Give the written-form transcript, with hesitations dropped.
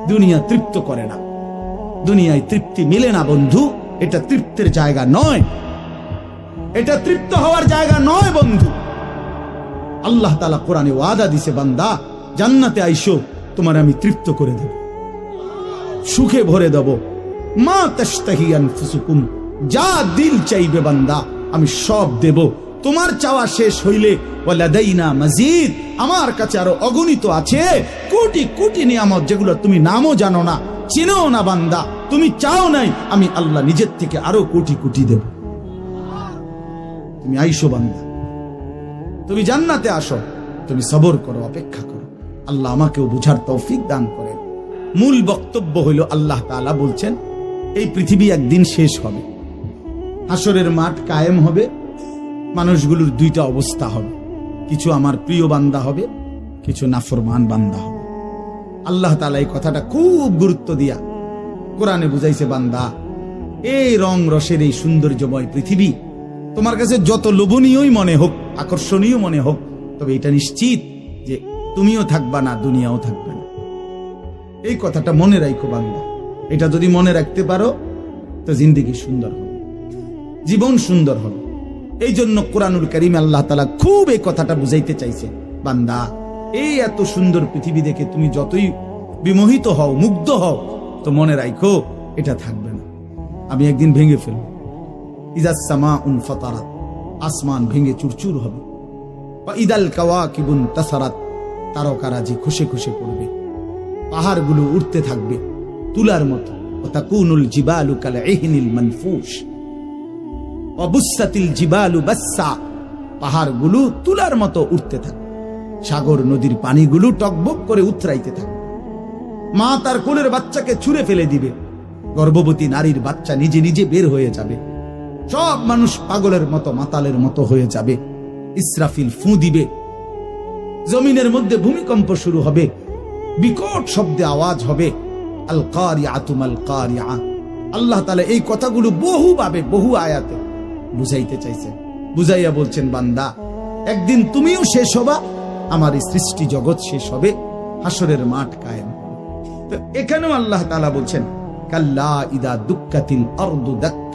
দুনিয়া তৃপ্ত করে না, দুনিয়ায় তৃপ্তি মিলে না বন্ধু। এটা তৃপ্তের জায়গা নয়, এটা তৃপ্ত হওয়ার জায়গা নয় বন্ধু। আল্লাহ তাআলা কোরআনে ওয়াদা দিছে, বান্দা জান্নাতে আইসো, তোমার আমি তৃপ্ত করে দেব, সুখে ভরে দেব। মা তাশতাহি আনফুসুকুম, যা দিল চাইবে বান্দা আমি সব দেব। তোমার চাওয়া শেষ হইলে ওয়ালাদাইনা মাজিদ, আমার কাছে আরো অগণিত আছে কোটি কোটি নিয়ামত, যেগুলো তুমি নামও জানো না, চিনো না বান্দা। তুমি চাও নাই, আমি আল্লাহ নিজের থেকে আরো কোটি কোটি দেব। তুমি আইসো বান্দা, তুমি জান্নাতে আসো, তুমি সবর করো, অপেক্ষা করো। আল্লাহ আমাকেও বুঝার তৌফিক দান করেন। মূল বক্তব্য হইল, আল্লাহ তাআলা বলছেন এই পৃথিবী একদিন শেষ হবে, হাসরের মাঠ কায়েম হবে, মানুষগুলোর দুইটা অবস্থা হবে, কিছু আমার প্রিয় বান্দা হবে, কিছু নাফরমান বান্দা হবে। আল্লাহ তাআলা এই কথাটা খুব গুরুত্ব দিয়া কোরআনে বুঝাইছে, বান্দা এই রং রসের এই সৌন্দর্যময় পৃথিবী তোমার কাছে যত লোভনীয়ই মনে হোক, আকর্ষণীয় মনে হোক, তবে এটা নিশ্চিত যে তুমিও থাকবা না, দুনিয়াও থাকবে না। এই কথাটা মনে রাখো বান্দা। এটা যদি মনে রাখতে পারো তো জিন্দেগি সুন্দর হবে, জীবন সুন্দর হবে। এই জন্য কোরআনুল কারীমে আল্লাহ তাআলা খুব এই কথাটা বুঝাইতে চাইছে, বান্দা এই এত সুন্দর পৃথিবী দেখে তুমি যতই বিমোহিত হও, মুগ্ধ হও, তো মনে রাখো এটা থাকবে না, আমি একদিন ভেঙে ফেলব। ইযাস সামাউন ফাতারাত, আসমান ভেঙে চুরচুর হবে। ওয়া ইদাল কাওয়াকিবুন তাসারাত, তারকারাজি খসে খসে পড়বে, পাহাড়গুলো উঠতে থাকবে তুলার মতো। ওয়া তাকুনুল জিবালু কাল ইহনিল মানফুশ ওয়া বুসাতিল জিবালু বাসসা, পাহাড়গুলো তুলার মতো উঠতে থাকবে, সাগর নদীর পানিগুলো টকবক করে উতরাইতে থাকবে। মা তার কোলের বাচ্চাকে ছুঁড়ে ফেলে দিবে, গর্ভবতী নারীর বাচ্চা নিজে নিজে বের হয়ে যাবে, সব মানুষ পাগলের মতো মাতালের মতো হয়ে যাবে। ইসরাফিল ফু দিবে, জমিনের মধ্যে ভূমিকম্প শুরু হবে, বিকট শব্দে আওয়াজ হবে। আল কারিআতু মাল কারিআ। আল্লাহ তাআলা এই কথাগুলো বহুভাবে বহু আয়াতে বুঝাইতে চাইছেন, বুঝাইয়া বলছেন, বান্দা একদিন তুমিও শেষ হবা, আমার এই সৃষ্টি জগৎ শেষ হবে, হাসরের মাঠ কায়েম। তো এখানেও আল্লাহ তাআলা বলছেন, কাল্লা ইদা দুক্কাতিল আরদু দাক্কা।